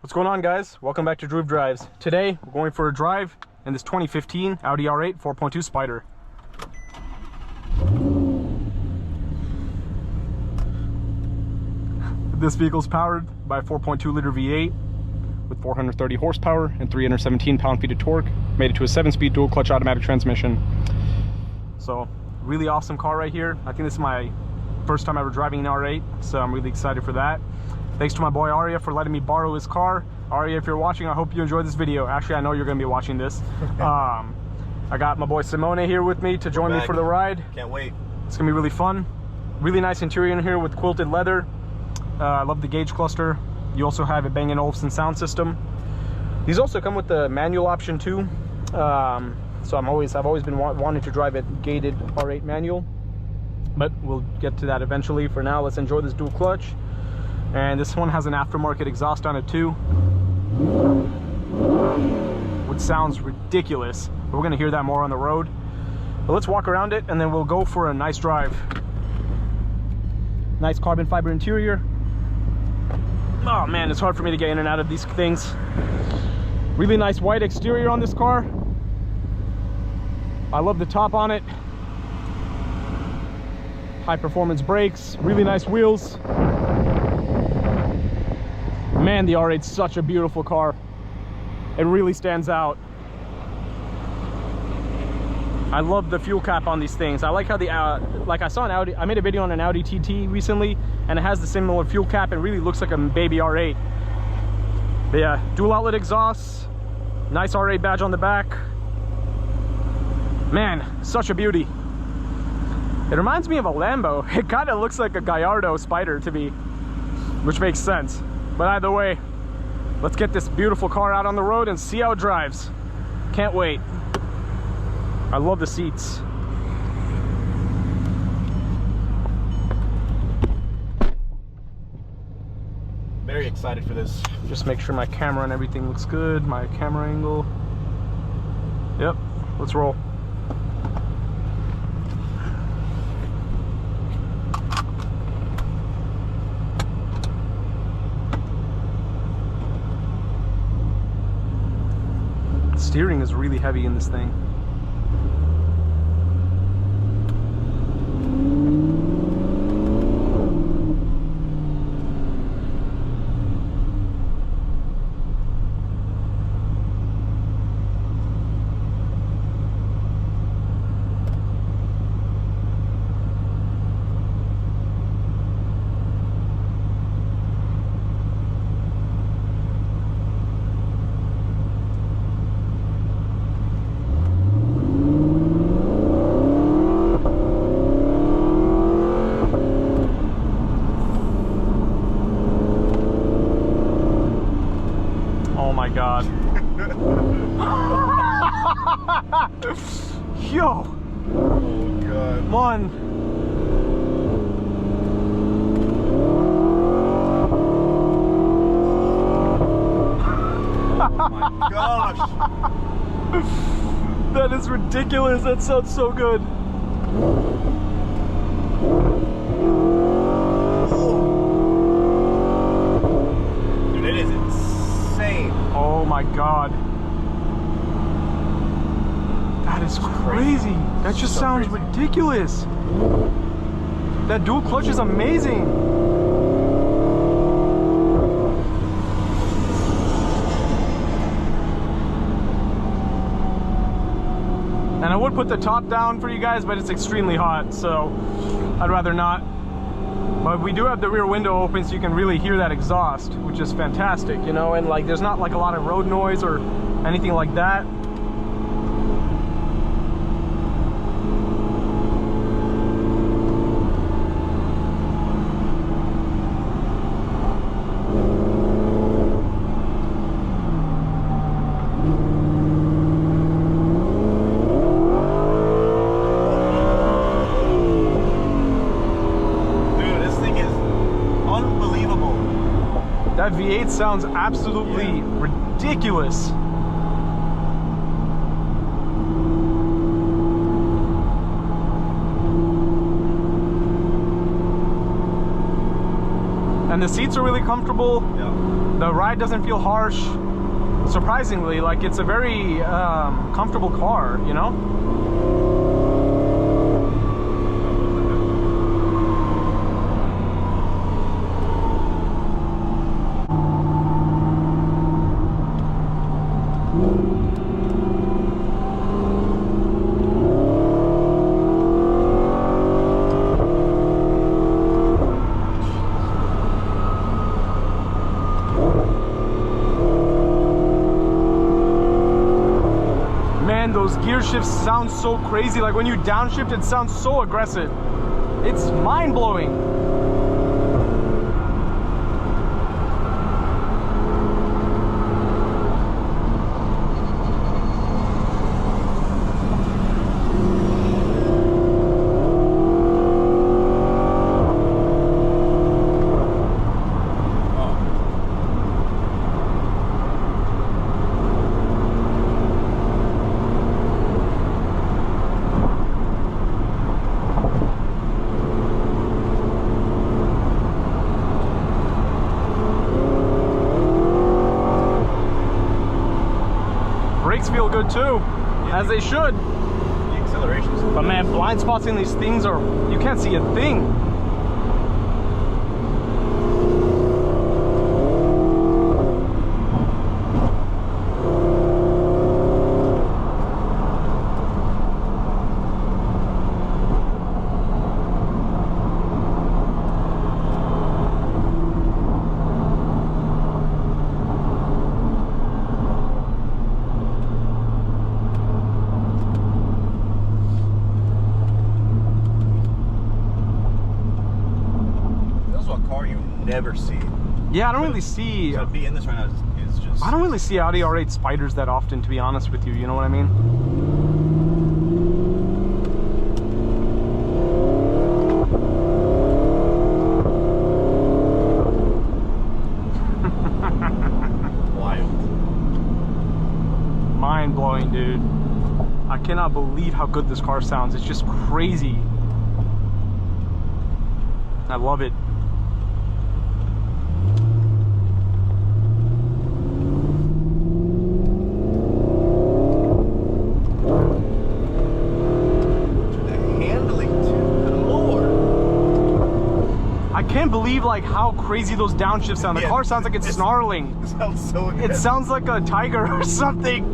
What's going on, guys? Welcome back to Droove Drives. Today we're going for a drive in this 2015 Audi R8 4.2 Spyder. This vehicle is powered by a 4.2 liter V8 with 430 horsepower and 317 pound-feet of torque. Made it to a 7-speed dual clutch automatic transmission. So really awesome car right here. I think this is my first time ever driving an R8, so I'm really excited for that. Thanks to my boy Aria for letting me borrow his car. Aria, if you're watching, I hope you enjoyed this video. Actually, I know you're gonna be watching this. I got my boy Simone here with me to join me for the ride. Can't wait. It's gonna be really fun. Really nice interior in here with quilted leather. I love the gauge cluster. You also have a Bang & Olufsen sound system. These also come with the manual option too. So I've always been wanting to drive a gated R8 manual, but we'll get to that eventually. For now, let's enjoy this dual clutch. And this one has an aftermarket exhaust on it too, which sounds ridiculous, but we're gonna hear that more on the road. But let's walk around it and then we'll go for a nice drive. Nice carbon fiber interior. Oh man, it's hard for me to get in and out of these things. Really nice white exterior on this car. I love the top on it. High performance brakes, really nice wheels. Man, the R8's such a beautiful car. It really stands out. I love the fuel cap on these things. I like how the like I saw an Audi, I made a video on an Audi TT recently, and it has the similar fuel cap and really looks like a baby R8. But yeah, dual outlet exhaust, nice R8 badge on the back. Man, such a beauty. It reminds me of a Lambo. It kind of looks like a Gallardo Spyder to me, which makes sense. But either way, let's get this beautiful car out on the road and see how it drives. Can't wait. I love the seats. Very excited for this. Just make sure my camera and everything looks good. My camera angle. Yep, let's roll. Steering is really heavy in this thing. God. Yo. Oh God. Come on. Oh my gosh. That is ridiculous. That sounds so good. Dude, it is insane. Oh my God. That is crazy. That just sounds ridiculous. That dual clutch is amazing. And I would put the top down for you guys, but it's extremely hot, so I'd rather not. But we do have the rear window open so you can really hear that exhaust, which is fantastic, you know, and like there's not like a lot of road noise or anything like that. That V8 sounds absolutely ridiculous. And the seats are really comfortable. Yeah. The ride doesn't feel harsh. Surprisingly, like it's a very comfortable car, you know? Those gear shifts sound so crazy. Like when you downshift, it sounds so aggressive. It's mind-blowing. Brakes feel good too, as they should. The acceleration's But man, blind spots in these things are, you can't see a thing. never see. Yeah, I don't really see. So to be in this right now is just. I don't really see Audi R8 Spyders that often, to be honest with you. You know what I mean? Wild. Mind blowing, dude. I cannot believe how good this car sounds. It's just crazy. I love it. I can't believe like how crazy those downshifts sound. The car sounds like it's snarling. It sounds so good. It sounds like a tiger or something.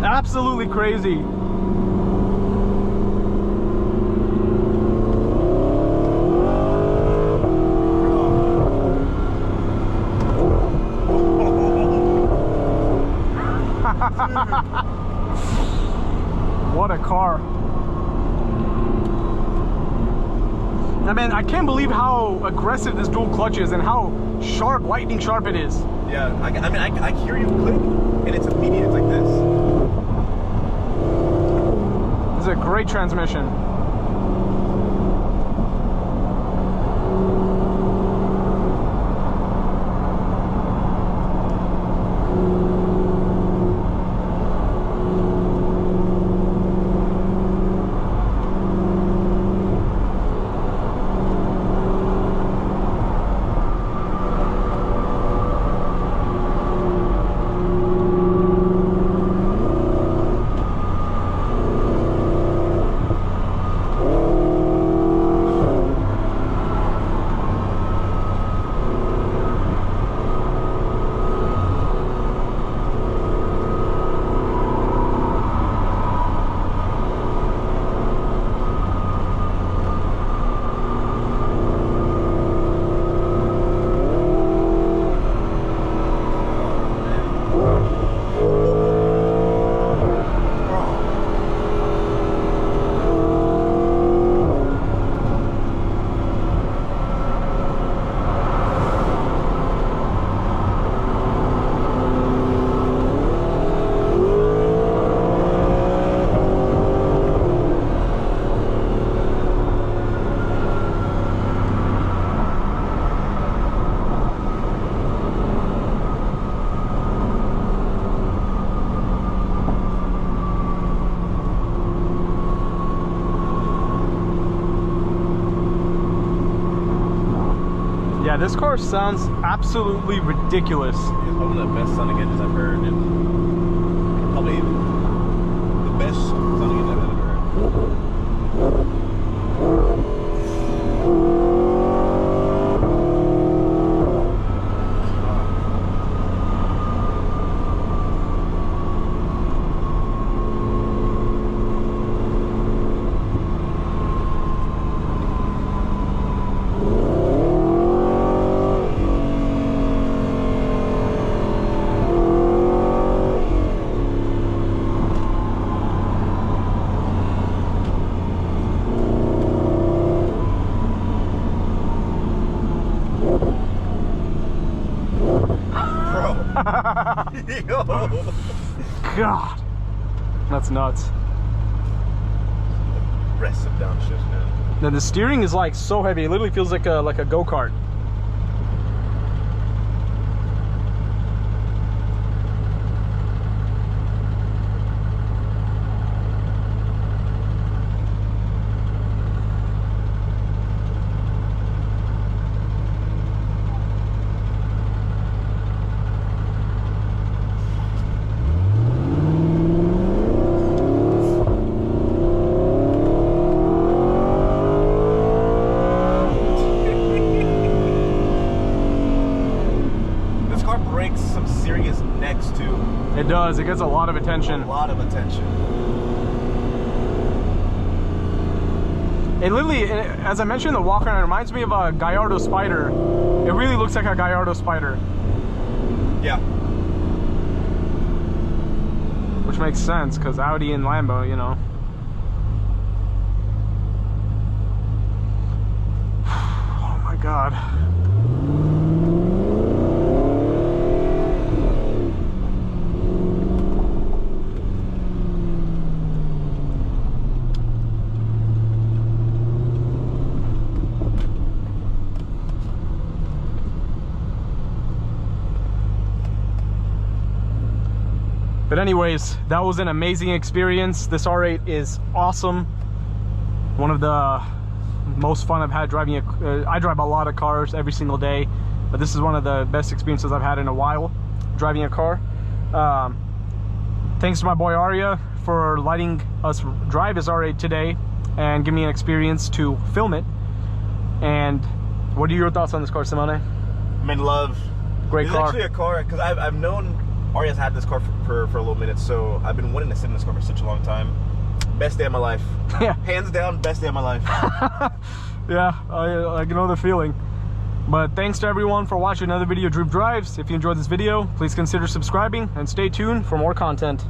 Absolutely crazy. What a car. I mean, I can't believe how aggressive this dual clutch is and how sharp, lightning sharp it is. Yeah, I mean, I hear you click and it's immediate. It's like this. This is a great transmission. Yeah, this car sounds absolutely ridiculous. It's one of the best sounding engines I've heard, and probably the best sounding engine I've ever heard. Yo. God, that's nuts. Aggressive downshift, man. Now the steering is like so heavy; it literally feels like a go-kart. It does. It gets a lot of attention. A lot of attention. It literally, as I mentioned, the walkaround, it reminds me of a Gallardo Spyder. It really looks like a Gallardo Spyder. Yeah. Which makes sense, because Audi and Lambo, you know. Oh my God. But anyways, that was an amazing experience. This R8 is awesome. One of the most fun I've had driving I drive a lot of cars every single day, but this is one of the best experiences I've had in a while driving a car. Thanks to my boy Arya for letting us drive his R8 today and give me an experience to film it. And what are your thoughts on this car, Simone? I'm in love. Great car. It's actually a car, because I've known Arya's had this car for a little minute, so I've been wanting to sit in this car for such a long time. Best day of my life. Yeah. Hands down, best day of my life. Yeah, I know the feeling. But thanks to everyone for watching another video of Droop Drives. If you enjoyed this video, please consider subscribing and stay tuned for more content.